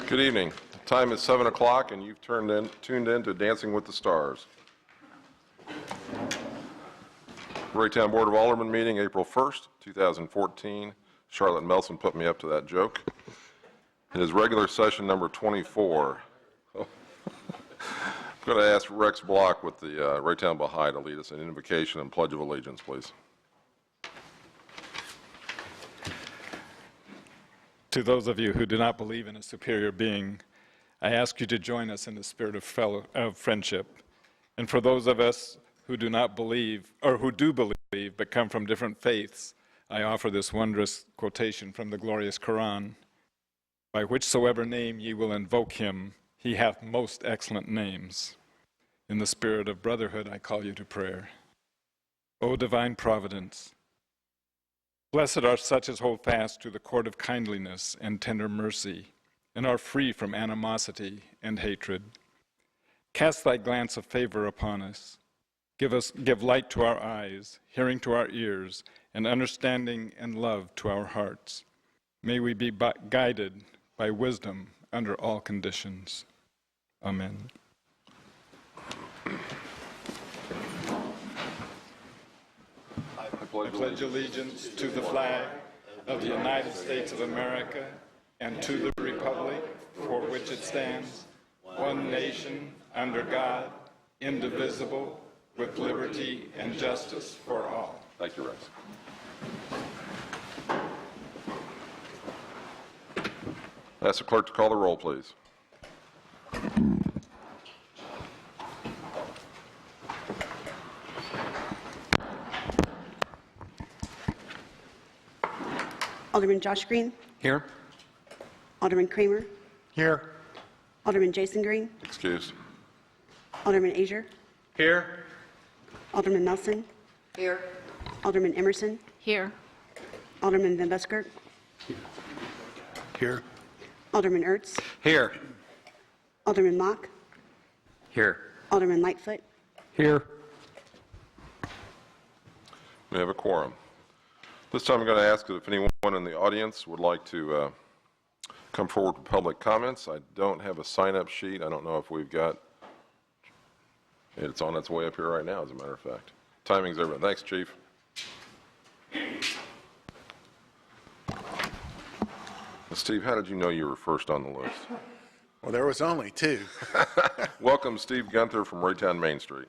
Good evening. The time is 7 o'clock, and you've tuned in to Dancing with the Stars. Raytown Board of Aldermen meeting April 1st, 2014. Charlotte Melson put me up to that joke. It is regular session number 24. I'm going to ask Rex Block with the Raytown Baha'i to lead us in invocation and pledge of allegiance, please. To those of you who do not believe in a superior being, I ask you to join us in the spirit of friendship. And for those of us who do not believe, or who do believe but come from different faiths, I offer this wondrous quotation from the glorious Quran. By whichsoever name ye will invoke him, he hath most excellent names. In the spirit of brotherhood, I call you to prayer. O divine providence, blessed are such as hold fast to the cord of kindliness and tender mercy, and are free from animosity and hatred. Cast thy glance of favor upon us. Give light to our eyes, hearing to our ears, and understanding and love to our hearts. May we be guided by wisdom under all conditions. Amen. I pledge allegiance to the flag of the United States of America and to the republic for which it stands, one nation, under God, indivisible, with liberty and justice for all. Thank you, Rex. Ask the clerk to call the roll, please. Alderman Josh Green. Here. Alderman Kramer. Here. Alderman Jason Green. Excused. Alderman Azier. Here. Alderman Nelson. Here. Alderman Emerson. Here. Alderman Van Buskirk. Here. Alderman Ertz. Here. Alderman Mock. Here. Alderman Lightfoot. Here. We have a quorum. This time I'm going to ask if anyone in the audience would like to come forward with public comments. I don't have a sign-up sheet. I don't know if we've got. It's on its way up here right now, as a matter of fact. Timing's everything. Thanks, Chief. Steve, how did you know you were first on the list? Well, there was only two. Welcome, Steve Gunther from Raytown Main Street.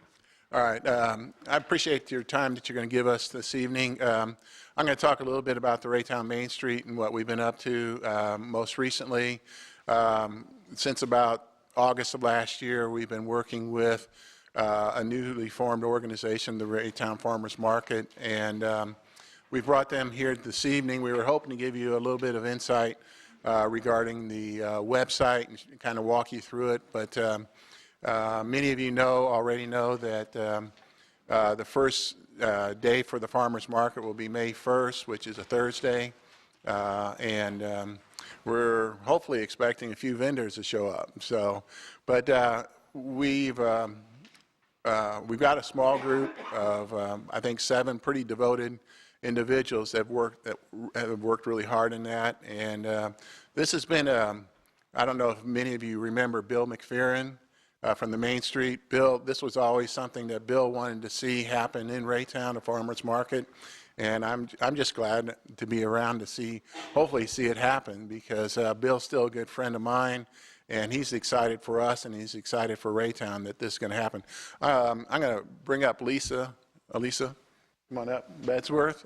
All right. I appreciate your time that you're going to give us this evening. I'm going to talk a little bit about the Raytown Main Street and what we've been up to most recently. Since about August of last year, we've been working with a newly formed organization, the Raytown Farmers Market, and we brought them here this evening. We were hoping to give you a little bit of insight regarding the website and kind of walk you through it, but many of you already know that the first day for the farmers market will be May 1st, which is a Thursday, and we're hopefully expecting a few vendors to show up. So, but we've got a small group of I think 7 pretty devoted individuals that have worked really hard in that, and this has been I don't know if many of you remember Bill McPherron from the Main Street. Bill, this was always something that Bill wanted to see happen in Raytown, the farmers market, and I'm just glad to be around to hopefully see it happen, because Bill's still a good friend of mine, and he's excited for us and he's excited for Raytown that this is going to happen. I'm going to bring up Elisa, come on up, Bedsworth.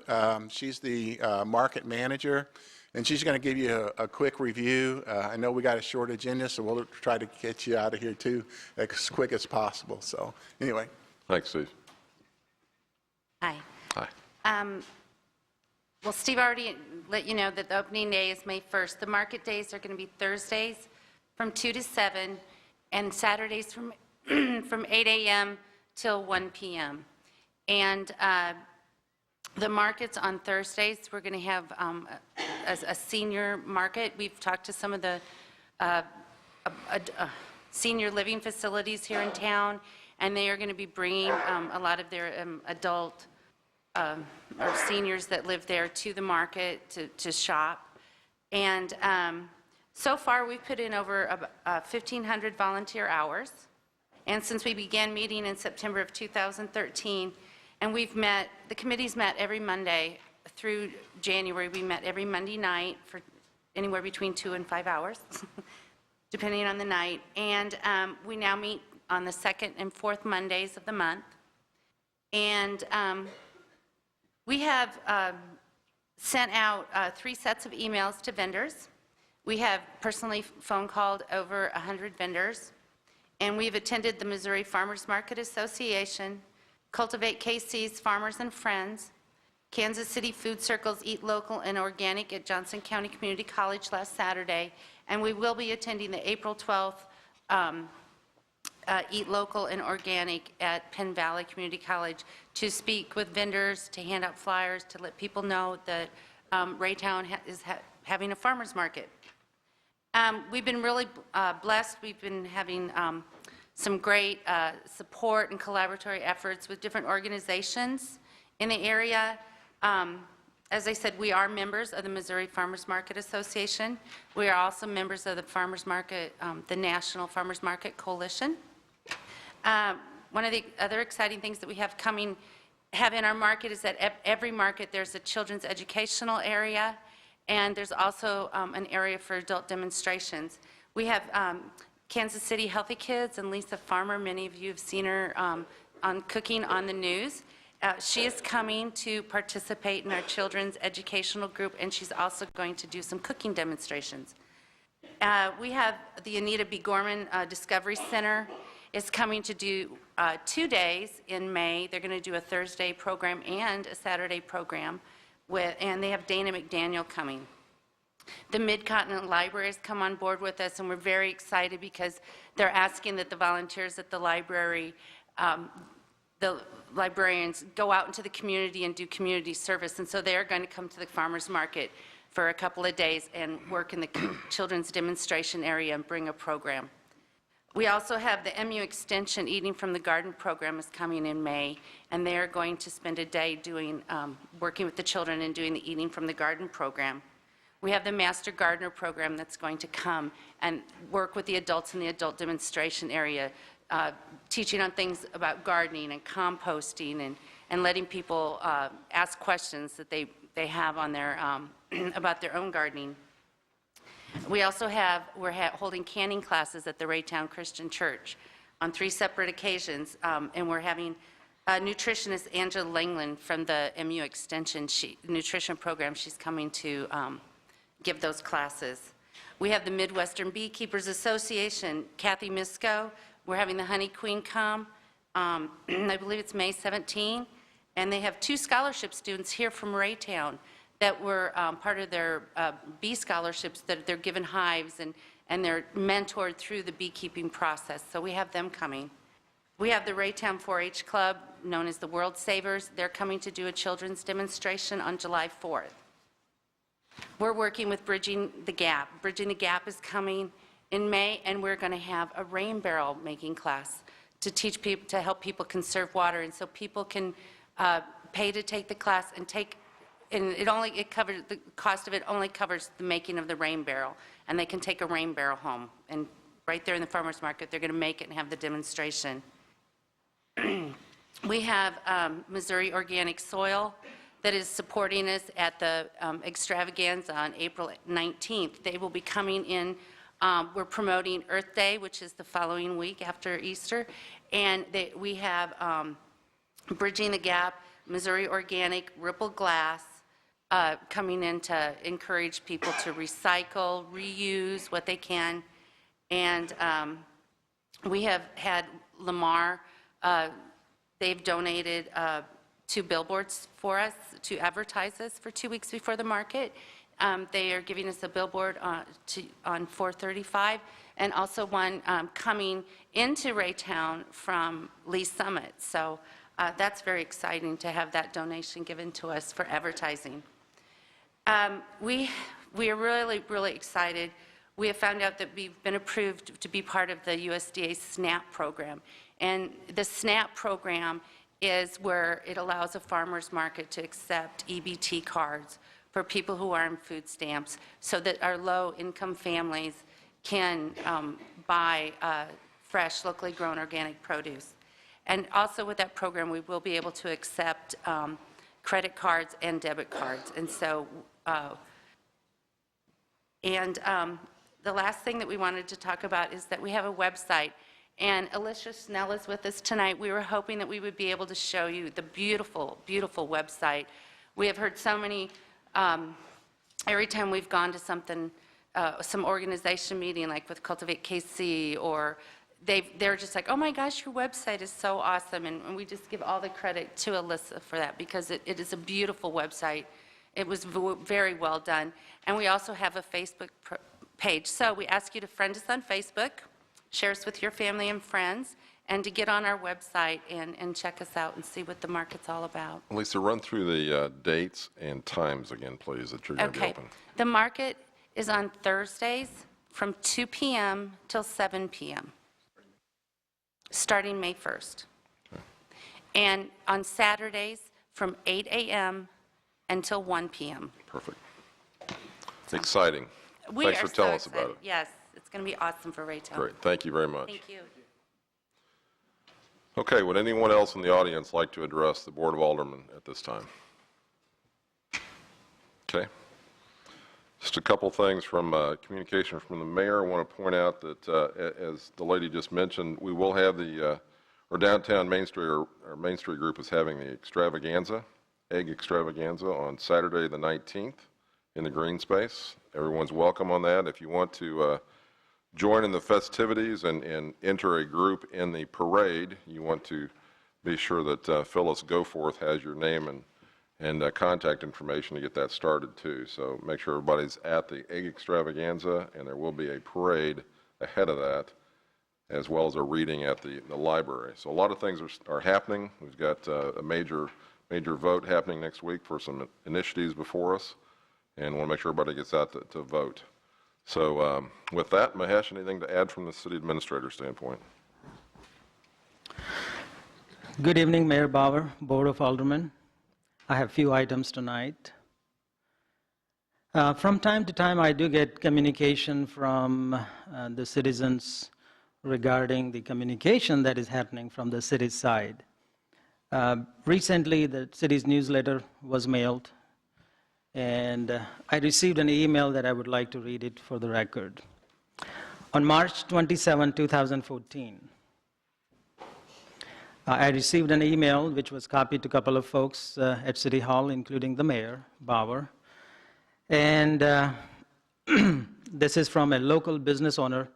She's the market manager, and she's going to give you a quick review. I know we got a short agenda, so we'll try to get you out of here too as quick as possible. So anyway. Thanks, Steve. Hi. Hi. Well, Steve already let you know that the opening day is May 1st. The market days are going to be Thursdays from 2 to 7 and Saturdays from from 8 a.m. till 1 p.m. And the markets on Thursdays, we're going to have a senior market. We've talked to some of the senior living facilities here in town, and they are going to be bringing a lot of their adult or seniors that live there to the market to shop. And So far, we've put in over 1,500 volunteer hours. And since we began meeting in September of 2013, and the committee's met every Monday through January. We met every Monday night for anywhere between 2 and 5 hours, depending on the night. And we now meet on the second and fourth Mondays of the month. And we have sent out 3 sets of emails to vendors. We have personally phone called over 100 vendors. And we've attended the Missouri Farmers Market Association, Cultivate KC's Farmers and Friends, Kansas City Food Circle's Eat Local and Organic at Johnson County Community College last Saturday, and we will be attending the April 12th Eat Local and Organic at Penn Valley Community College to speak with vendors, to hand out flyers, to let people know that Raytown is having a farmer's market. We've been really blessed. We've been having some great support and collaboratory efforts with different organizations in the area. As I said, we are members of the Missouri Farmers Market Association. We are also members of the Farmers Market, the National Farmers Market Coalition. One of the other exciting things that we have in our market is that at every market there's a children's educational area, and there's also an area for adult demonstrations. We have Kansas City Healthy Kids and Lisa Farmer. Many of you have seen her on Cooking on the News. She is coming to participate in our children's educational group, and she's also going to do some cooking demonstrations. We have the Anita B. Gorman Discovery Center is coming to do 2 days in May. They're going to do a Thursday program and a Saturday program, and they have Dana McDaniel coming. The Mid-Continent Library has come on board with us, and we're very excited because they're asking that the volunteers at the library, the librarians, go out into the community and do community service. And so they're going to come to the farmers market for a couple of days and work in the children's demonstration area and bring a program. We also have the MU Extension Eating from the Garden program is coming in May, and they are going to spend a day doing, working with the children and doing the Eating from the Garden program. We have the Master Gardener program that's going to come and work with the adults in the adult demonstration area, teaching on things about gardening and composting and letting people ask questions that they have on their, about their own gardening. We also we're holding canning classes at the Raytown Christian Church on 3 separate occasions, and we're having nutritionist Angela Langland from the MU Extension nutrition program. She's coming to give those classes. We have the Midwestern Beekeepers Association, Kathy Misko. We're having the Honey Queen come, I believe it's May 17, and they have 2 scholarship students here from Raytown that were part of their bee scholarships, that they're given hives and they're mentored through the beekeeping process. So we have them coming. We have the Raytown 4-H Club, known as the World Savers. They're coming to do a children's demonstration on July 4th. We're working with Bridging the Gap. Bridging the Gap is coming in May, and we're going to have a rain barrel making class to teach people, to help people conserve water, and so people can pay to take the class and it covers, the cost of it only covers the making of the rain barrel, and they can take a rain barrel home, and right there in the farmers market they're going to make it and have the demonstration. We have Missouri Organic Soil that is supporting us at the extravaganza on April 19th. They will be coming in. We're promoting Earth Day, which is the following week after Easter, and we have Bridging the Gap, Missouri Organic, Ripple Glass coming in to encourage people to recycle, reuse what they can, and we have had Lamar. They've donated 2 billboards for us to advertise us for 2 weeks before the market. They are giving us a billboard on 435, and also one coming into Raytown from Lee Summit. So that's very exciting to have that donation given to us for advertising. We are really, really excited. We have found out that we've been approved to be part of the USDA SNAP program. And the SNAP program is where it allows a farmer's market to accept EBT cards for people who are on food stamps so that our low-income families can buy fresh, locally grown organic produce. And also with that program, we will be able to accept credit cards and debit cards. And so, the last thing that we wanted to talk about is that we have a website. And Alicia Snell is with us tonight. We were hoping that we would be able to show you the beautiful, beautiful website. We have heard so many, every time we've gone to something, some organization meeting like with Cultivate KC, or they're just like, oh my gosh, your website is so awesome. And we just give all the credit to Alyssa for that, because it is a beautiful website. It was very well done. And we also have a Facebook page. So we ask you to friend us on Facebook, share us with your family and friends, and to get on our website and check us out and see what the market's all about. Lisa, run through the dates and times again, please, that you're going to be Okay. open. The market is on Thursdays from 2 p.m. till 7 p.m., starting May 1st. And on Saturdays from 8 a.m. until 1 p.m. Perfect. Exciting. We Thanks are for telling so us about excited. it. Yes, it's going to be awesome for Raytown. Great. Thank you very much. Thank you. Okay, would anyone else in the audience like to address the Board of Aldermen at this time? Okay. Just a couple things from communication from the mayor. I want to point out that, as the lady just mentioned, we will have our downtown Main Street, our Main Street group is having the extravaganza, egg extravaganza on Saturday the 19th in the green space. Everyone's welcome on that. If you want to join in the festivities and enter a group in the parade, you want to be sure that Phyllis Goforth has your name and contact information to get that started too. So make sure everybody's at the egg extravaganza, and there will be a parade ahead of that, as well as a reading at the library. So a lot of things are happening. We've got a major vote happening next week for some initiatives before us, and want to make sure everybody gets out to vote. So with that, Mahesh, anything to add from the city administrator standpoint? Good evening, Mayor Bauer, Board of Aldermen. I have a few items tonight. From time to time, I do get communication from the citizens regarding the communication that is happening from the city's side. Recently, the city's newsletter was mailed, and I received an email that I would like to read it for the record. On March 27, 2014, I received an email which was copied to a couple of folks at City Hall, including the mayor, Bauer. And this is from a local business owner.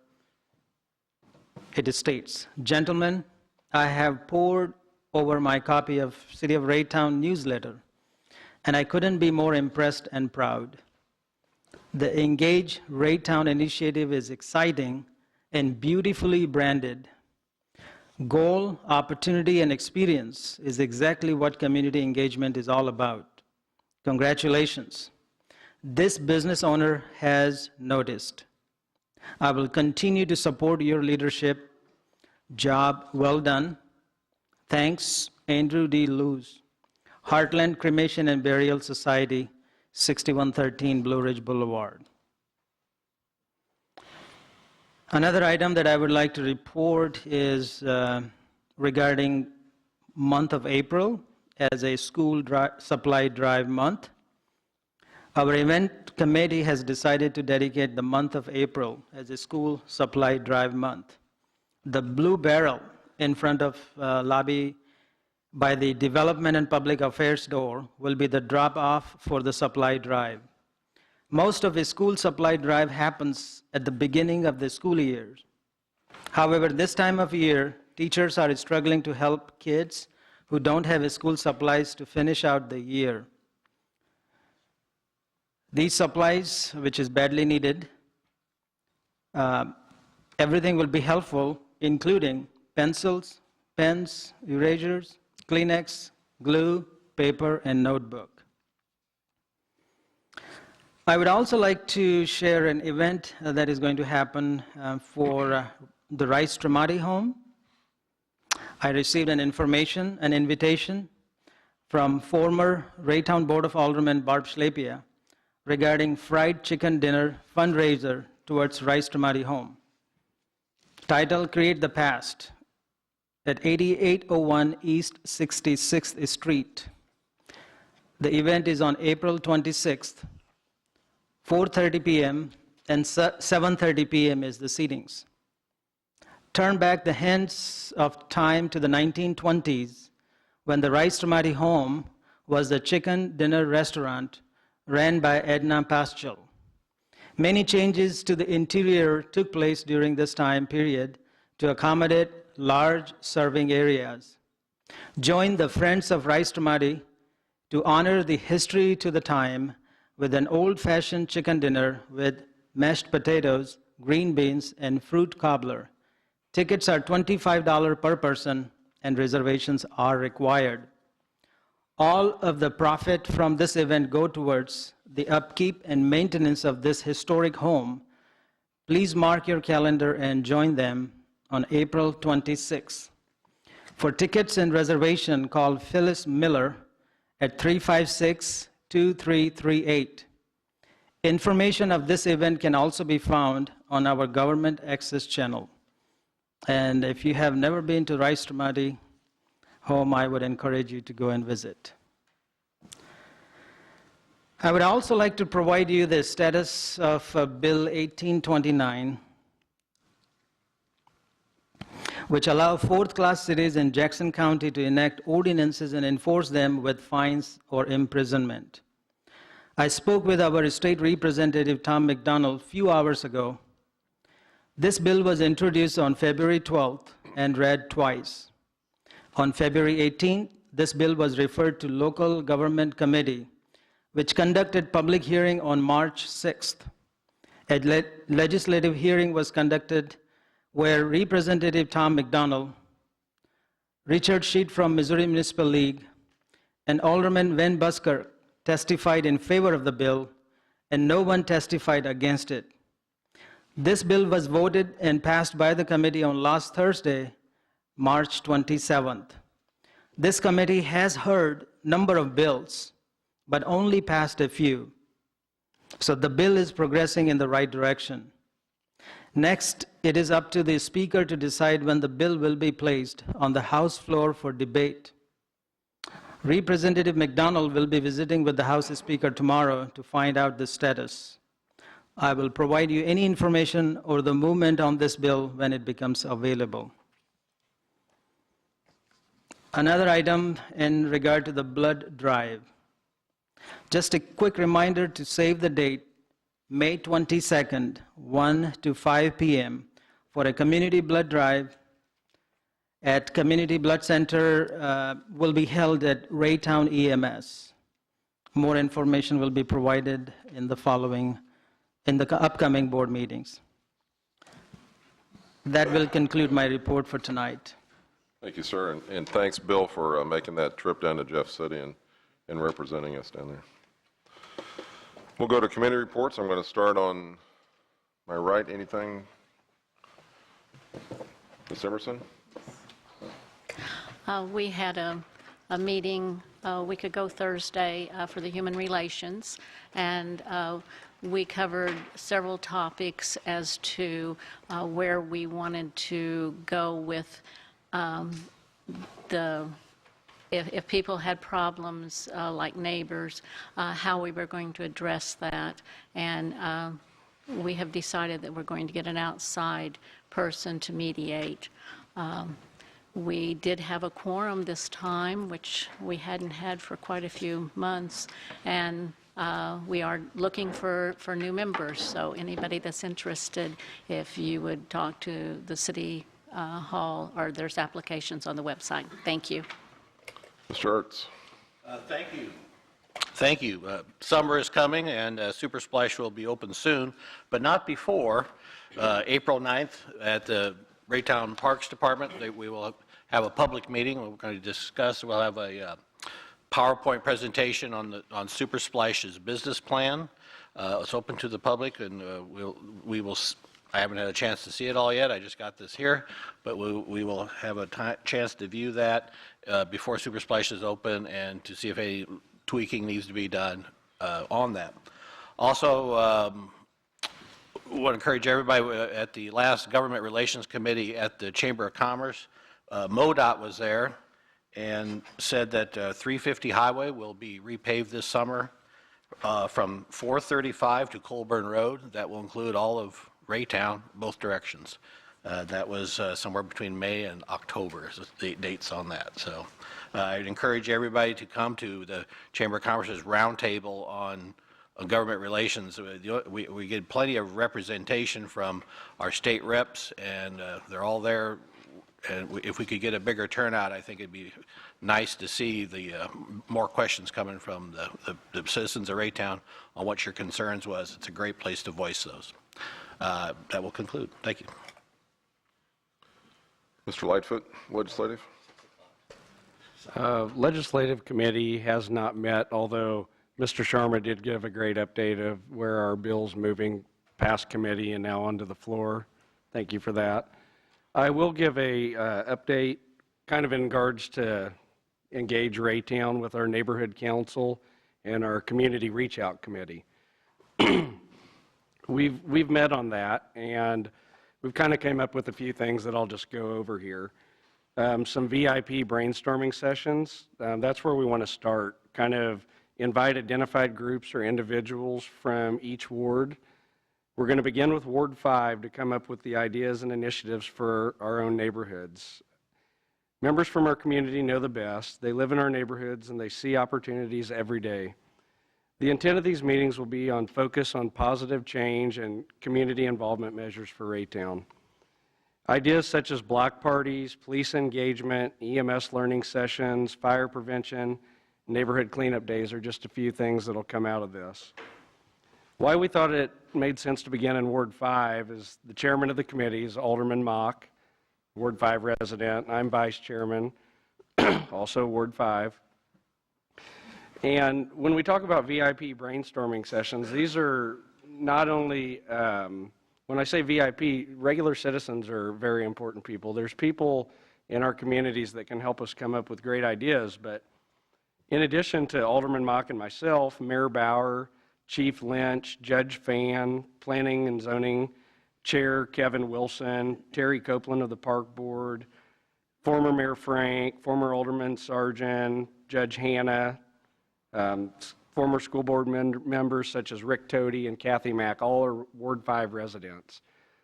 It states, "Gentlemen, I have pored over my copy of City of Raytown newsletter, and I couldn't be more impressed and proud. The Engage Raytown initiative is exciting and beautifully branded. Goal, opportunity, and experience is exactly what community engagement is all about. Congratulations. This business owner has noticed. I will continue to support your leadership. Job well done. Thanks, Andrew D. Lewis, Heartland Cremation and Burial Society, 6113 Blue Ridge Boulevard." Another item that I would like to report is regarding month of April as a school supply drive month. Our event committee has decided to dedicate the month of April as a school supply drive month. The blue barrel in front of lobby by the Development and Public Affairs door will be the drop-off for the supply drive. Most of a school supply drive happens at the beginning of the school year. However, this time of year, teachers are struggling to help kids who don't have school supplies to finish out the year. These supplies, which is badly needed, everything will be helpful, including pencils, pens, erasers, Kleenex, glue, paper, and notebook. I would also like to share an event that is going to happen for the Rice Tramati home. I received an invitation from former Raytown Board of Aldermen Barb Schlapia regarding fried chicken dinner fundraiser towards Rice Tremati Home. Title, Create the Past, at 8801 East 66th Street. The event is on April 26th, 4:30 p.m. and 7:30 p.m. is the seatings. Turn back the hands of time to the 1920s when the Rice Tremati Home was the chicken dinner restaurant ran by Edna Paschal. Many changes to the interior took place during this time period to accommodate large serving areas. Join the Friends of Rice Tremati to honor the history to the time with an old-fashioned chicken dinner with mashed potatoes, green beans, and fruit cobbler. Tickets are $25 per person, and reservations are required. All of the profit from this event go towards the upkeep and maintenance of this historic home. Please mark your calendar and join them on April 26th. For tickets and reservation, call Phyllis Miller at 356-2338. Information of this event can also be found on our government access channel. And if you have never been to Rice Tremati Home, I would encourage you to go and visit. I would also like to provide you the status of Bill 1829, which allow fourth-class cities in Jackson County to enact ordinances and enforce them with fines or imprisonment. I spoke with our state representative, Tom McDonald, a few hours ago. This bill was introduced on February 12th and read twice. On February 18th, this bill was referred to Local Government Committee, which conducted public hearing on March 6th. A legislative hearing was conducted where Representative Tom McDonald, Richard Sheet from Missouri Municipal League, and Alderman Van Busker testified in favor of the bill, and no one testified against it. This bill was voted and passed by the committee on last Thursday, March 27th. This committee has heard a number of bills, but only passed a few. So the bill is progressing in the right direction. Next, it is up to the Speaker to decide when the bill will be placed on the House floor for debate. Representative McDonald will be visiting with the House Speaker tomorrow to find out the status. I will provide you any information or the movement on this bill when it becomes available. Another item in regard to the blood drive. Just a quick reminder to save the date, May 22nd, 1 to 5 p.m. for a community blood drive at Community Blood Center will be held at Raytown EMS. More information will be provided in the upcoming board meetings. That will conclude my report for tonight. Thank you, sir, and thanks, Bill, for making that trip down to Jeff City and representing us down there. We'll go to committee reports. I'm going to start on my right. Anything? Ms. Emerson? We had a meeting a week ago Thursday for the Human Relations, and we covered several topics as to where we wanted to go with if people had problems like neighbors, how we were going to address that. And we have decided that we're going to get an outside person to mediate. We did have a quorum this time, which we hadn't had for quite a few months, and we are looking for new members. So anybody that's interested, if you would talk to the City Hall, or there's applications on the website. Thank you. Mr. Ertz? Thank you. Thank you. Summer is coming, and Super Splash will be open soon, but not before April 9th at the Raytown Parks Department. We will have a public meeting. We're going to discuss. We'll have a PowerPoint presentation on Super Splash's business plan. It's open to the public, and we will. I haven't had a chance to see it all yet. I just got this here, but we will have a chance to view that before Super Splash is open and to see if any tweaking needs to be done on that. Also, want to encourage everybody at the last Government Relations Committee at the Chamber of Commerce, MoDOT was there and said that 350 Highway will be repaved this summer from 435 to Colburn Road. That will include all of Raytown, both directions. That was somewhere between May and October, is the dates on that. So I'd encourage everybody to come to the Chamber of Commerce's roundtable on government relations. We get plenty of representation from our state reps, and they're all there. And if we could get a bigger turnout, I think it'd be nice to see the more questions coming from the citizens of Raytown on what your concerns was. It's a great place to voice those. That will conclude. Thank you. Mr. Lightfoot, legislative. Legislative committee has not met, although Mr. Sharma did give a great update of where our bill's moving past committee and now onto the floor. Thank you for that. I will give a update kind of in regards to engage Raytown with our neighborhood council and our community reach out committee. We've met on that, and we've kind of came up with a few things that I'll just go over here. Some VIP brainstorming sessions. That's where we want to start. Kind of invite identified groups or individuals from each ward. We're going to begin with Ward 5 to come up with the ideas and initiatives for our own neighborhoods. Members from our community know the best. They live in our neighborhoods and they see opportunities every day. The intent of these meetings will be on focus on positive change and community involvement measures for Raytown. Ideas such as block parties, police engagement, EMS learning sessions, fire prevention, neighborhood cleanup days are just a few things that will come out of this. Why we thought it made sense to begin in Ward 5 is the chairman of the committee is Alderman Mock, Ward 5 resident. I'm vice chairman, also Ward 5. And when we talk about VIP brainstorming sessions, these are not only, when I say VIP, regular citizens are very important people. There's people in our communities that can help us come up with great ideas, but in addition to Alderman Mock and myself, Mayor Bauer, Chief Lynch, Judge Fan, Planning and Zoning Chair Kevin Wilson, Terry Copeland of the Park Board, former Mayor Frank, former Alderman Sargent, Judge Hanna, former school board members such as Rick Toady and Kathy Mack, all are Ward 5 residents.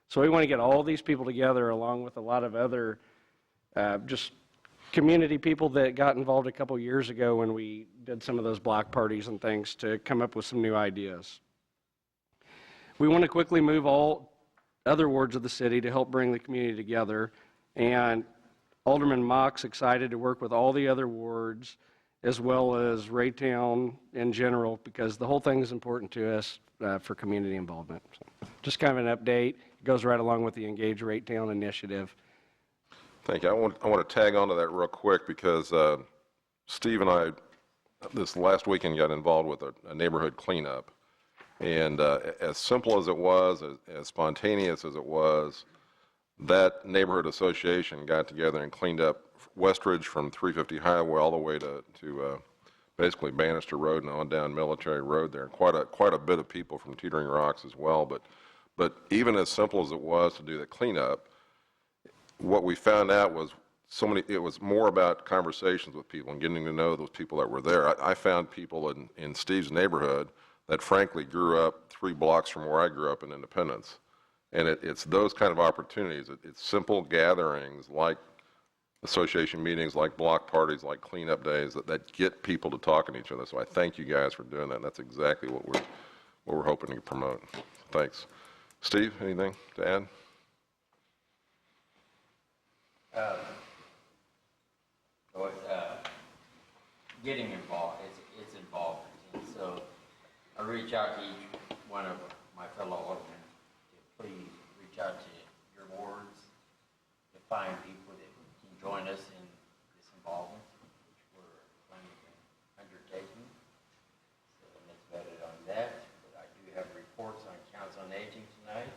So we want to get all these people together along with a lot of other just community people that got involved a couple years ago when we did some of those block parties and things to come up with some new ideas. We want to quickly move all other wards of the city to help bring the community together, and Alderman Mock's excited to work with all the other wards as well as Raytown in general because the whole thing is important to us for community involvement. So just kind of an update. It goes right along with the Engage Raytown initiative. Thank you. I want to tag on to that real quick because Steve and I, this last weekend, got involved with a neighborhood cleanup. And as simple as it was, as spontaneous as it was, that neighborhood association got together and cleaned up Westridge from 350 Highway all the way to basically Bannister Road and on down Military Road there. Quite a bit of people from Teetering Rocks as well. But even as simple as it was to do the cleanup, what we found out was it was more about conversations with people and getting to know those people that were there. I found people in Steve's neighborhood that frankly grew up 3 blocks from where I grew up in Independence. And it's those kind of opportunities. It's simple gatherings like association meetings, like block parties, like cleanup days that get people to talking to each other. So I thank you guys for doing that. And that's exactly what we're hoping to promote. Thanks. Steve, anything to add? Getting involved, it's involvement. And so I reach out to each one of my fellow aldermen to please reach out to your wards to find people that can join us in this involvement, which we're planning on undertaking. So let's vote on that. But I do have reports on Council on Aging tonight.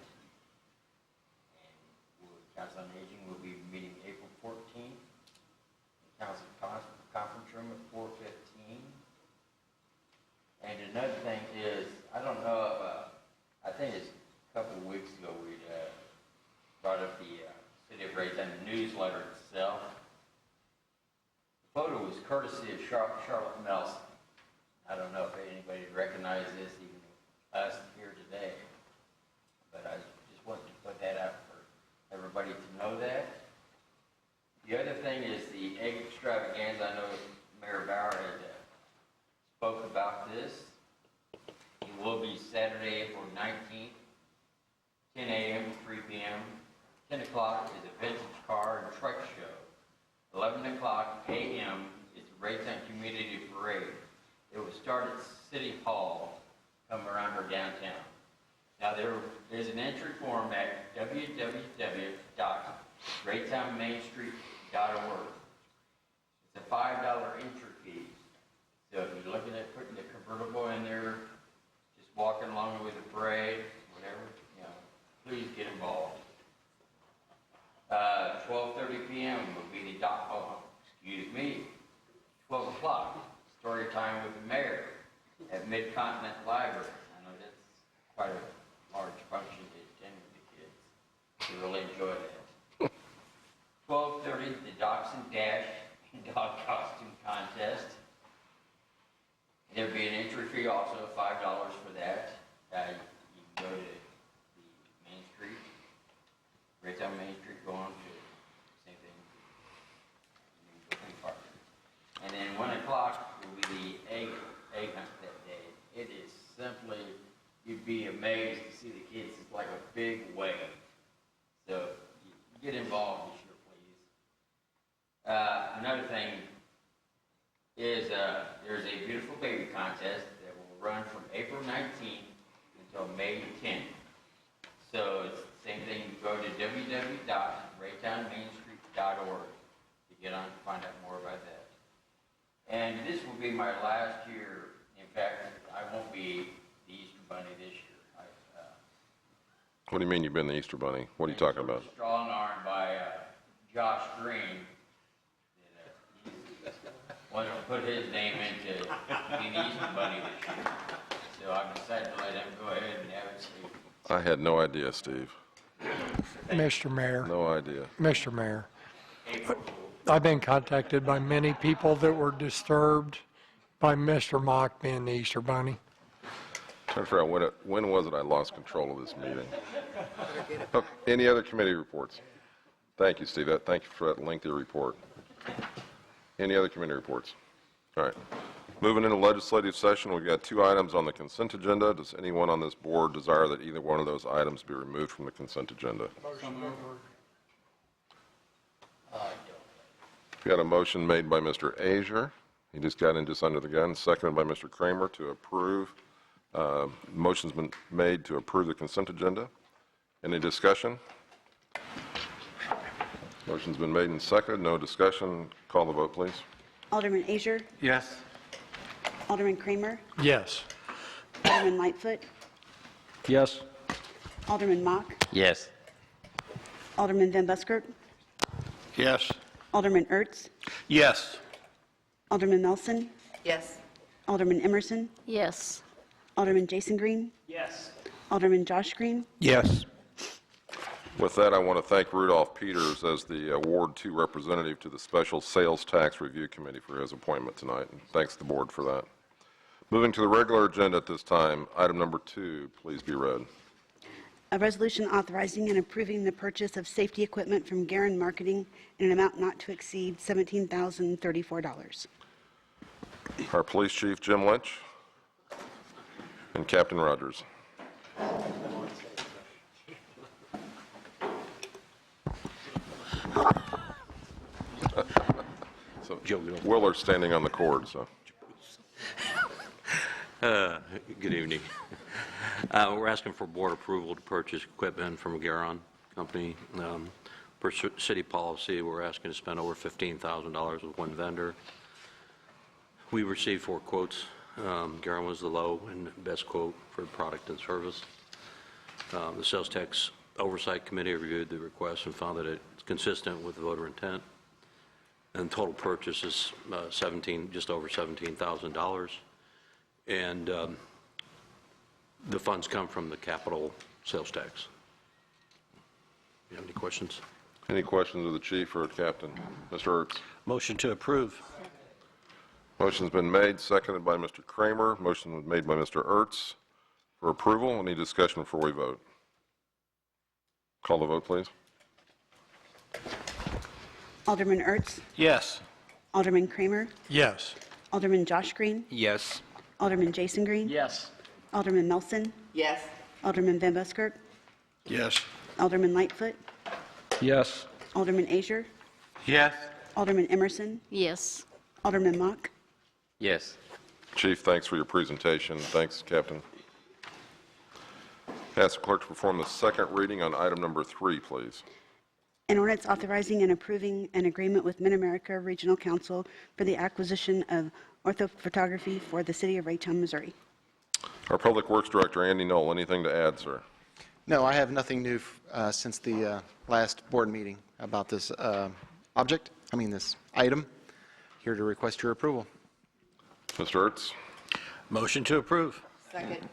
Council on Aging will be meeting April 14th. The Council Conference Room at 4:15. And another thing is, I don't know ago, we brought up the City of Raytown newsletter itself. The photo was courtesy of Charlotte Melson. I don't know if anybody recognized this, even us here today, but I just wanted to put that out for everybody to know that. The other thing is the egg extravaganza. I know Mayor Bauer had spoke about this. It will be Saturday, April 19th, 10 a.m. to 3 p.m. 10 o'clock is a vintage car and truck show. 11 o'clock a.m. is the Raytown Community Parade. It will start at City Hall, come around our downtown. Now, there is an entry form at www.raytownmainstreet.org. It's a $5 entry fee. So if you're looking at putting the convertible in there, just walking along with the parade, whatever, please get involved. 12:30 p.m. will be the 12 o'clock, story time with the mayor at Mid-Continent Library. I know that's quite a large function to attend with the kids. They really enjoy that. 12:30, the Dachshund Dash dog costume contest. There'll be an entry fee also of $5 for that. You can go to the Main Street, Raytown Main Street, go on to same thing. And then 1 o'clock will be the egg hunt that day. It is simply, you'd be amazed to see the kids. It's like a big wave. So get involved this year, please. Another thing is there's a beautiful baby contest that will run from April 19th until May 10th. So it's the same thing. You go to www.raytownmainstreet.org to get on to find out more about that. And this will be my last year. In fact, I won't be the Easter Bunny this year. What do you mean you've been the Easter Bunny? What are you talking about? Strong armed by Josh Green. Wanted to put his name into being the Easter Bunny this year. So I decided to let him go ahead and have it saved. I had no idea, Steve. Mr. Mayor, No idea. Mr. Mayor, I've been contacted by many people that were disturbed by Mr. Mock being the Easter Bunny. Trying to figure out when was it I lost control of this meeting. Oh, any other committee reports? Thank you, Steve. Thank you for that lengthy report. Any other committee reports? All right. Moving into legislative session, we've got 2 items on the consent agenda. Does anyone on this board desire that either one of those items be removed from the consent agenda? We got a motion made by Mr. Azier. He just got in just under the gun. Seconded by Mr. Kramer to approve. Motion's been made to approve the consent agenda. Any discussion? Motion's been made and seconded. No discussion. Call the vote, please. Alderman Azier? Yes. Alderman Kramer? Yes. Alderman Lightfoot? Yes. Alderman Mock? Yes. Alderman Van Buskirk? Yes. Alderman Ertz? Yes. Alderman Melson? Yes. Alderman Emerson? Yes. Alderman Jason Green? Yes. Alderman Josh Green? Yes. With that, I want to thank Rudolph Peters as the Ward 2 representative to the Special Sales Tax Review Committee for his appointment tonight, and thanks to the board for that. Moving to the regular agenda at this time, item number 2, please be read. A resolution authorizing and approving the purchase of safety equipment from Garin Marketing in an amount not to exceed $17,034. Our Police Chief, Jim Lynch, and Captain Rogers. So Willer's standing on the cord, so. Good evening. We're asking for board approval to purchase equipment from Garon Company. Per city policy, we're asking to spend over $15,000 with one vendor. We received 4 quotes. Garon was the low and best quote for product and service. The Sales Tax Oversight Committee reviewed the request and found that it's consistent with the voter intent. And total purchase is just over $17,000. And the funds come from the capital sales tax. You have any questions? Any questions of the chief or captain? Mr. Ertz? Motion to approve. Motion's been made, seconded by Mr. Kramer. Motion was made by Mr. Ertz for approval. Any discussion before we vote? Call the vote, please. Alderman Ertz, Yes. Alderman Kramer, Yes. Alderman Josh Green, Yes. Alderman Jason Green, Yes. Alderman Melson, Yes. Alderman Van Buskirk, Yes. Alderman Lightfoot, Yes. Alderman Azier, Yes. Alderman Emerson, Yes. Alderman Mock. Yes. Chief, thanks for your presentation. Thanks, Captain. Ask the clerk to perform the second reading on item number 3, please. An ordinance authorizing and approving an agreement with Mid-America Regional Council for the acquisition of orthophotography for the city of Raytown, Missouri. Our Public Works Director, Andy Knoll, anything to add, sir? No, I have nothing new since the last board meeting about this this item. Here to request your approval. Mr. Ertz? Motion to approve. Second.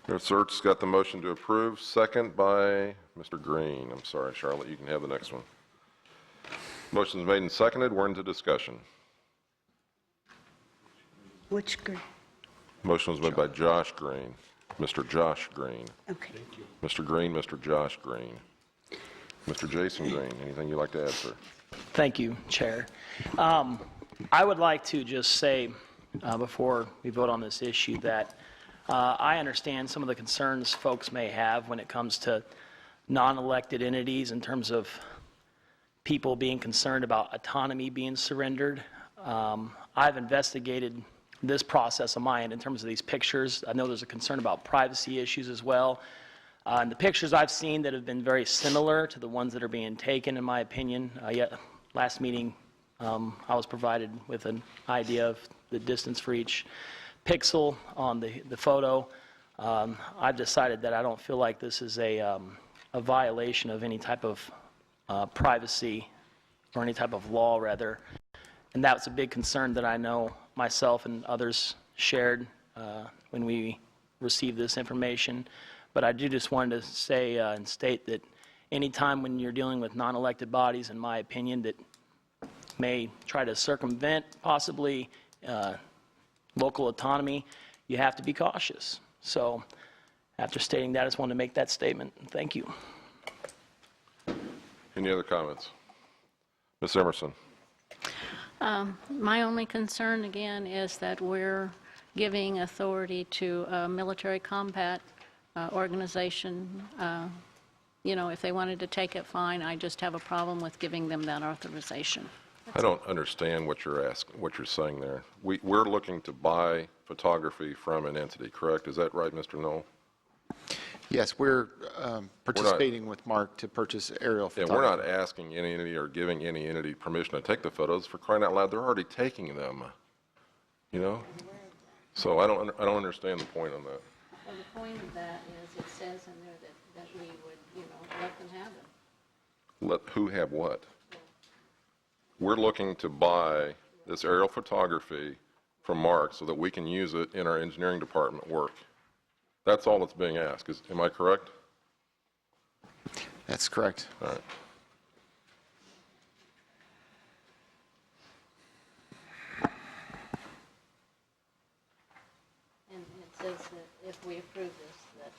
Mr. Ertz got the motion to approve, second by Mr. Green. I'm sorry, Charlotte, you can have the next one. Motion's made and seconded. We're into discussion. Which group? Motion was made by Josh Green, Mr. Josh Green. Okay. Mr. Green, Mr. Josh Green. Mr. Jason Green, anything you'd like to add, sir? Thank you, Chair. I would like to just say, before we vote on this issue, that I understand some of the concerns folks may have when it comes to non-elected entities in terms of people being concerned about autonomy being surrendered. I've investigated this process of mine in terms of these pictures. I know there's a concern about privacy issues as well. And the pictures I've seen that have been very similar to the ones that are being taken, in my opinion, last meeting I was provided with an idea of the distance for each pixel on the photo. I've decided that I don't feel like this is a violation of any type of privacy or any type of law, rather. And that's a big concern that I know myself and others shared when we received this information. But I do just wanted to say and state that anytime when you're dealing with non-elected bodies, in my opinion, that may try to circumvent possibly local autonomy, you have to be cautious. So after stating that, I just wanted to make that statement. Thank you. Any other comments? Ms. Emerson? My only concern, again, is that we're giving authority to a military combat organization. If they wanted to take it, fine. I just have a problem with giving them that authorization. I don't understand what you're saying there. We're looking to buy photography from an entity, correct? Is that right, Mr. Knoll? Yes, we're participating with Mark to purchase aerial Yeah, photography. we're not asking any entity or giving any entity permission to take the photos. For crying out loud, they're already taking them, So I don't understand the point on that. Well, the point of that is it says in there that we would, let them have them. Let who have what? We're looking to buy this aerial photography from Mark so that we can use it in our engineering department work. That's all that's being asked. Am I correct? That's correct. All right. And it says that if we approve this, that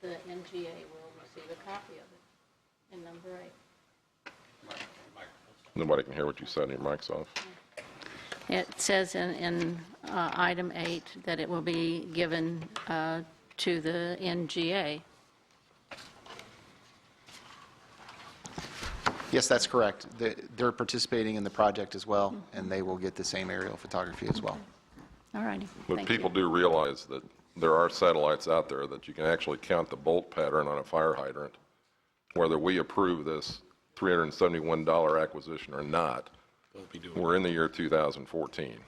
the NGA will receive a copy of it in number 8. Nobody can hear what you said. Your mic's off. It says in item 8 that it will be given to the NGA. Yes, that's correct. They're participating in the project as well, and they will get the same aerial photography as well. All righty. But Thank people you. do realize that there are satellites out there that you can actually count the bolt pattern on a fire hydrant. Whether we approve this $371 acquisition or not, we're in the year 2014.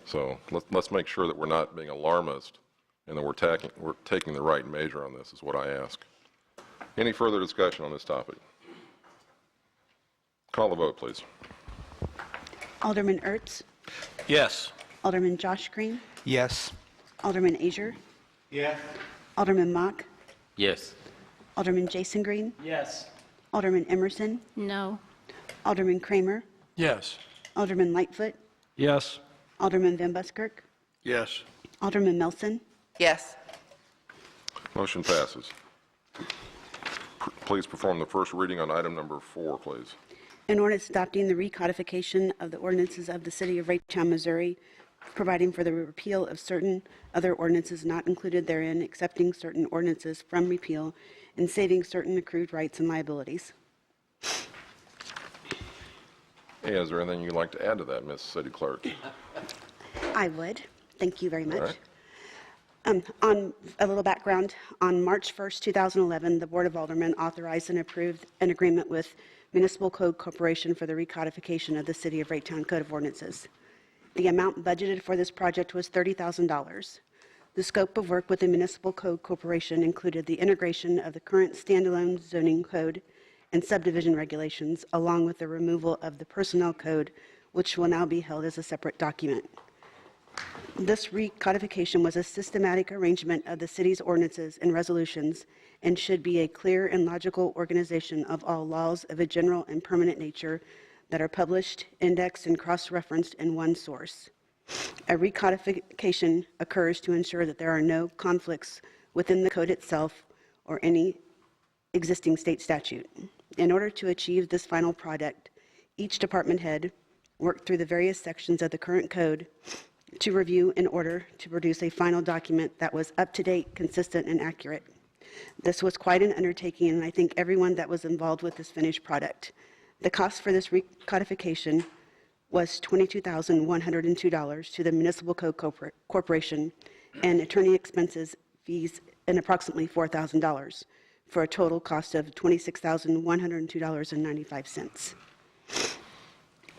So let's make sure that we're not being alarmist and that we're taking the right measure on this is what I ask. Any further discussion on this topic? Call the vote, please. Alderman Ertz, Yes. Alderman Josh Green, Yes. Alderman Azier, Yes. Alderman Mock, Yes. Alderman Jason Green, Yes. Alderman Emerson, No. Alderman Kramer, Yes. Alderman Lightfoot, Yes. Alderman Van Buskirk, Yes. Alderman Melson, Yes. Motion passes. Please perform the first reading on item number 4, please. An ordinance adopting the recodification of the ordinances of the City of Raytown, Missouri, providing for the repeal of certain other ordinances not included therein, accepting certain ordinances from repeal, and saving certain accrued rights and liabilities. Hey, is there anything you'd like to add to that, Ms. City Clerk? I would. Thank you very All much. right. On a little background, on March 1st, 2011, the Board of Aldermen authorized and approved an agreement with Municipal Code Corporation for the recodification of the City of Raytown Code of Ordinances. The amount budgeted for this project was $30,000. The scope of work with the Municipal Code Corporation included the integration of the current standalone zoning code and subdivision regulations, along with the removal of the personnel code, which will now be held as a separate document. This recodification was a systematic arrangement of the city's ordinances and resolutions and should be a clear and logical organization of all laws of a general and permanent nature that are published, indexed, and cross-referenced in one source. A recodification occurs to ensure that there are no conflicts within the code itself or any existing state statute. In order to achieve this final product, each department head worked through the various sections of the current code to review in order to produce a final document that was up-to-date, consistent, and accurate. This was quite an undertaking, and I thank everyone that was involved with this finished product. The cost for this recodification was $22,102 to the Municipal Code Corporation, and attorney expenses fees and approximately $4,000, for a total cost of $26,102.95.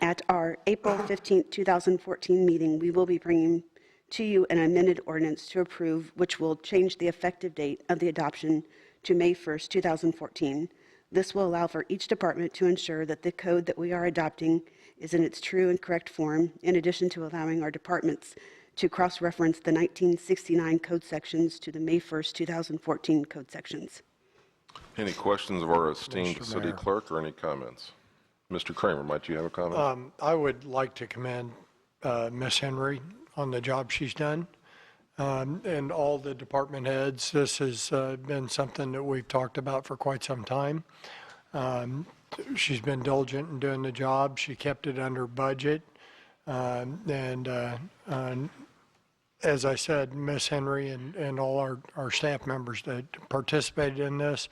At our April 15, 2014 meeting, we will be bringing to you an amended ordinance to approve, which will change the effective date of the adoption to May 1st, 2014. This will allow for each department to ensure that the code that we are adopting is in its true and correct form, in addition to allowing our departments to cross-reference the 1969 code sections to the May 1st, 2014 code sections. Any questions of our esteemed Mr. city Mayor. clerk or any comments? Mr. Kramer, might you have a comment? I would like to commend Ms. Henry on the job she's done, and all the department heads. This has been something that we've talked about for quite some time. She's been diligent in doing the job. She kept it under budget. And as I said, Ms. Henry and all our staff members that participated in this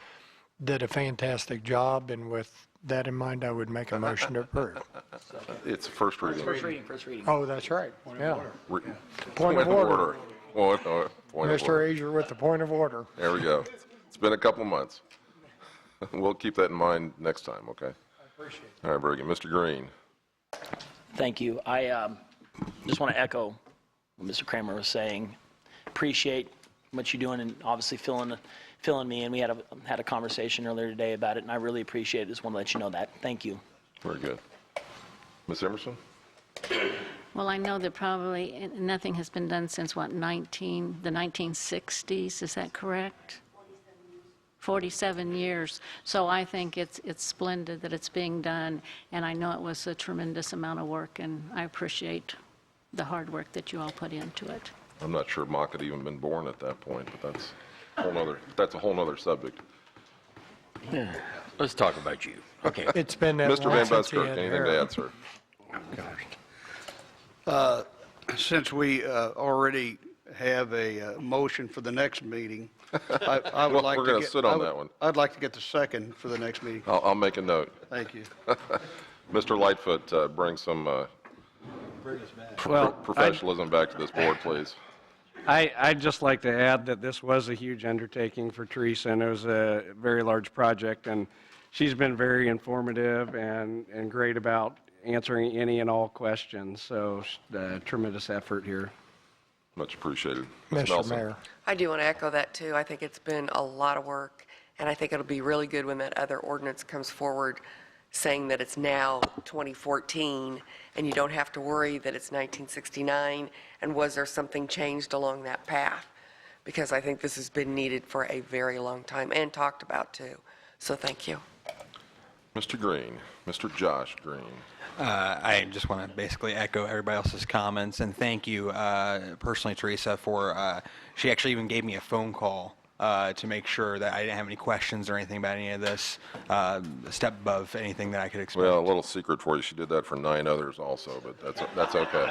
did a fantastic job, and with that in mind, I would make a motion to approve. It's first reading. First reading, first reading. Oh, that's right, yeah. Point of order. Point of Mr. order. Azier with the point of order. There we go. It's been a couple months. We'll keep that in mind next time, okay? I appreciate it. All right, very good. Mr. Green. Thank you. I just want to echo what Mr. Kramer was saying. Appreciate what you're doing and obviously filling me in. We had a conversation earlier today about it, and I really appreciate it. Just want to let you know that. Thank you. Very good. Ms. Emerson? Well, I know that probably nothing has been done since, what, the 1960s, is that correct? 47 years. So I think it's splendid that it's being done, and I know it was a tremendous amount of work, and I appreciate the hard work that you all put into it. I'm not sure Mock had even been born at that point, but that's a whole nother subject. Let's talk about you. Okay. It's been that Mr. long Van since he Buskirk, had anything hair. to add, sir? Since we already have a motion for the next meeting, I would Well, like to we're gonna get- sit on I would- that one. I'd like to get the second for the next meeting. I'll make a note. Thank you. Mr. Lightfoot, bring some Well, professionalism back to this board, please. I'd just like to add that this was a huge undertaking for Teresa, and it was a very large project, and she's been very informative and great about answering any and all questions, so tremendous effort here. Much appreciated. Ms. Mr. Nelson? Mayor. I do want to echo that, too. I think it's been a lot of work, and I think it'll be really good when that other ordinance comes forward saying that it's now 2014, and you don't have to worry that it's 1969, and was there something changed along that path? because I think this has been needed for a very long time and talked about too. So thank you. Mr. Green, Mr. Josh Green. I just want to basically echo everybody else's comments and thank you personally, Teresa, for she actually even gave me a phone call to make sure that I didn't have any questions or anything about any of this, a step above anything that I could expect. Well, a little secret for you, she did that for 9 others also, but that's okay.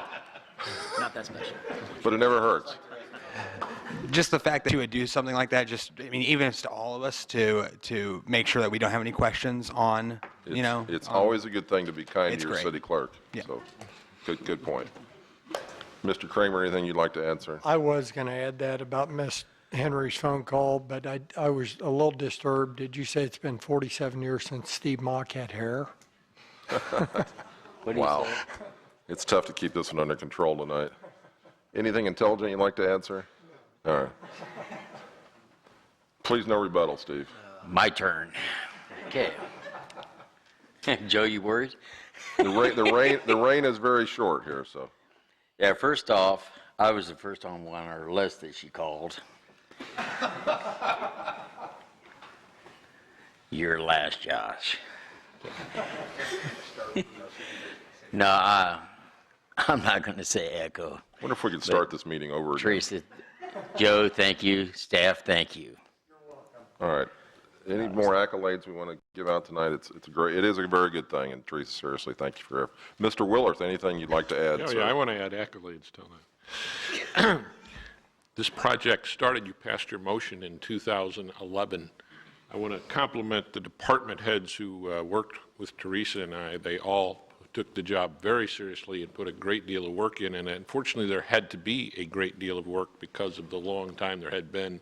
Not that special. But it never hurts. Just the fact that you would do something like that, just, I mean, even if it's to all of us to make sure that we don't have any questions on, you know. It's always a good thing to be kind to your great. city clerk. Yeah. So, good point. Mr. Kramer, anything you'd like to add, sir? I was going to add that about Miss Henry's phone call, but I was a little disturbed. Did you say it's been 47 years since Steve Mock had hair? Wow. It's tough to keep this one under control tonight. Anything intelligent you'd like to add, sir? All right. Please, no rebuttal, Steve. My turn. Okay. Joe, you worried? The rain is very short here, so. Yeah, first off, I was the first on her list that she called. You're last, Josh. No, I'm not going to say echo. I wonder if we could start this meeting over again. Teresa, Joe, thank you. Staff, thank you. All right. Any more accolades we want to give out tonight? It is a very good thing, and Teresa, seriously, thank you for Mr. Willerth, anything you'd like to add? Yeah, I want to add accolades to that. This project started, you passed your motion in 2011. I want to compliment the department heads who worked with Teresa and I. They all took the job very seriously and put a great deal of work in, and unfortunately there had to be a great deal of work because of the long time there had been,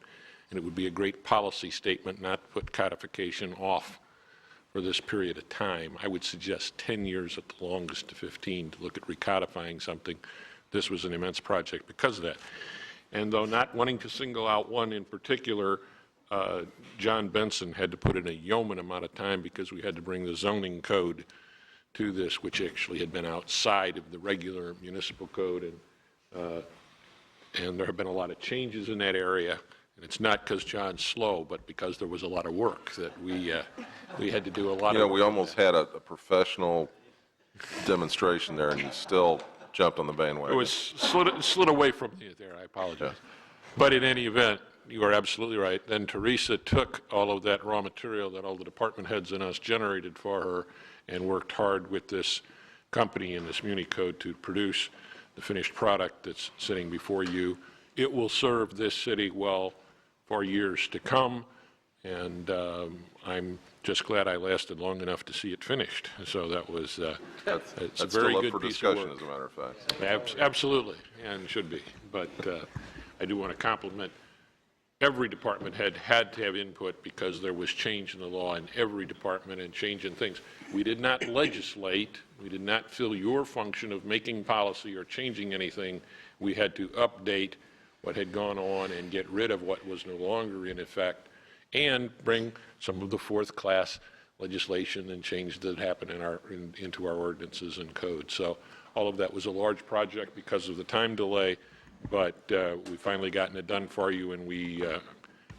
and it would be a great policy statement not to put codification off for this period of time. I would suggest 10 years at the longest to 15 to look at recodifying something. This was an immense project because of that. And though not wanting to single out one in particular, John Benson had to put in a yeoman amount of time because we had to bring the zoning code to this, which actually had been outside of the regular municipal code, and there have been a lot of changes in that area. And it's not because John's slow, but because there was a lot of work that we had to do a lot of. You know, we almost had a professional demonstration there, and you still jumped on the bandwagon. It was slid away from me there. I apologize. But in any event, you are absolutely right. Then Teresa took all of that raw material that all the department heads and us generated for her and worked hard with this company and this Muni Code to produce the finished product that's sitting before you. It will serve this city well for years to come, and I'm just glad I lasted long enough to see it finished. So that was it's a very still up good for piece discussion, of work. as a matter of fact. Absolutely, and should be. But I do want to compliment every department head had to have input because there was change in the law in every department and change in things. We did not legislate. We did not fill your function of making policy or changing anything. We had to update what had gone on and get rid of what was no longer in effect and bring some of the fourth-class legislation and change that happened into our ordinances and codes. So all of that was a large project because of the time delay, but we've finally gotten it done for you, and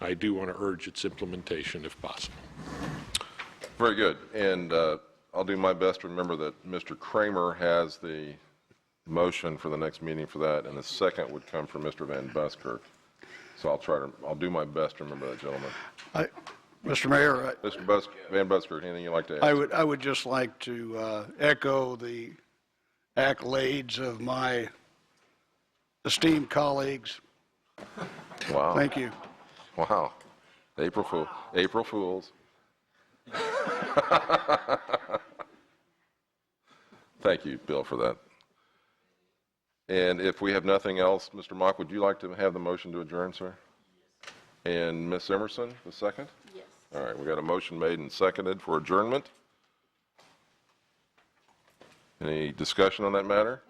I do want to urge its implementation if possible. Very good. And I'll do my best to remember that Mr. Kramer has the motion for the next meeting for that, and the second would come from Mr. Van Buskirk. So I'll do my best to remember that, gentleman. Mr. Mayor, Mr. Van Buskirk, anything you'd like to add? I would just like to echo the accolades of my esteemed colleagues. Wow. Thank you. Wow. April Fools. Thank you, Bill, for that. And if we have nothing else, Mr. Mock, would you like to have the motion to adjourn, sir? And Ms. Emerson, the second? Yes. All right, we got a motion made and seconded for adjournment. Any discussion on that matter?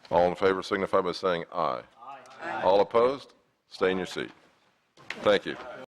All in favor signify by saying aye. Aye. All opposed? Stay in your seat. Thank you.